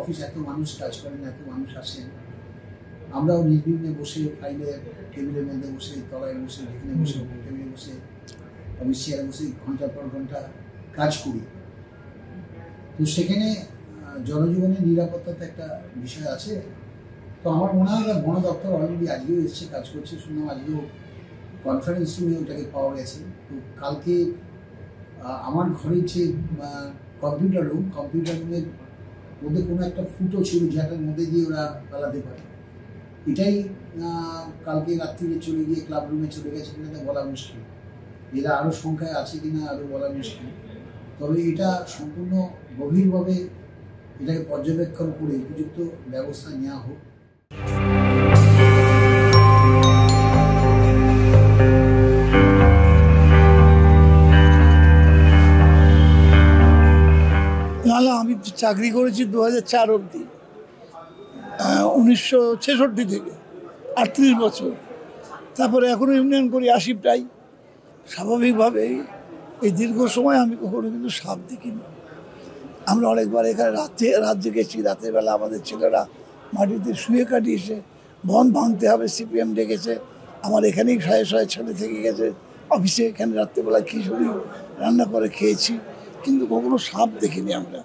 Office এত মানুষ কাজ করেন, এত মানুষ আসেন, আমরাও নির্বিঘ্নে বসে ফাইলে টেবিলের মধ্যে বসে, তলায় বসে, যেখানে বসে, টেবিলে বসে, অফিস চেয়ারে বসে ঘন্টার পর ঘন্টা কাজ করি। তো সেখানে জনজীবনের নিরাপত্তাতে একটা বিষয় আছে। তো আমার মনে হয় বন দপ্তর অলরেডি আজকেও এসছে, কাজ করছে, শুনলাম আজকেও কনফারেন্স রুমে ওটাকে পাওয়া গেছে। তো কালকে আমার ঘরের যে কম্পিউটার রুমের মধ্যে কোনো একটা ফুটো ছিল যেটার মধ্যে দিয়ে ওরা পালাতে পারে, এটাই কালকে রাত্রিরে চলে গিয়ে ক্লাব রুমে চলে গেছে কিনা বলা মুশকিল। এরা আরও সংখ্যায় আছে কিনা আরও বলা মুশকিল। তবে এটা সম্পূর্ণ গভীরভাবে এটাকে পর্যবেক্ষণ করে উপযুক্ত ব্যবস্থা নেওয়া হোক। না, আমি চাকরি করেছি 2004 অবধি, 1966 থেকে 38 বছর। তারপরে এখনও ইউনিয়ন করি 80 প্রায়। স্বাভাবিকভাবেই এই দীর্ঘ সময় আমি কখনো কিন্তু সাপ দেখিনি। আমরা অনেকবার এখানে রাত জেগেছি, রাতের বেলা আমাদের ছেলেরা মাটিতে শুয়ে কাটিয়েছে, বন ভাঙতে হবে সিপিএম ডেকেছে, আমার এখানেই শয়ে ছেলে থেকে গেছে অফিসে, এখানে রাত্রেবেলা খিচুড়ি রান্না করে খেয়েছি, কিন্তু কখনো সাপ দেখিনি আমরা।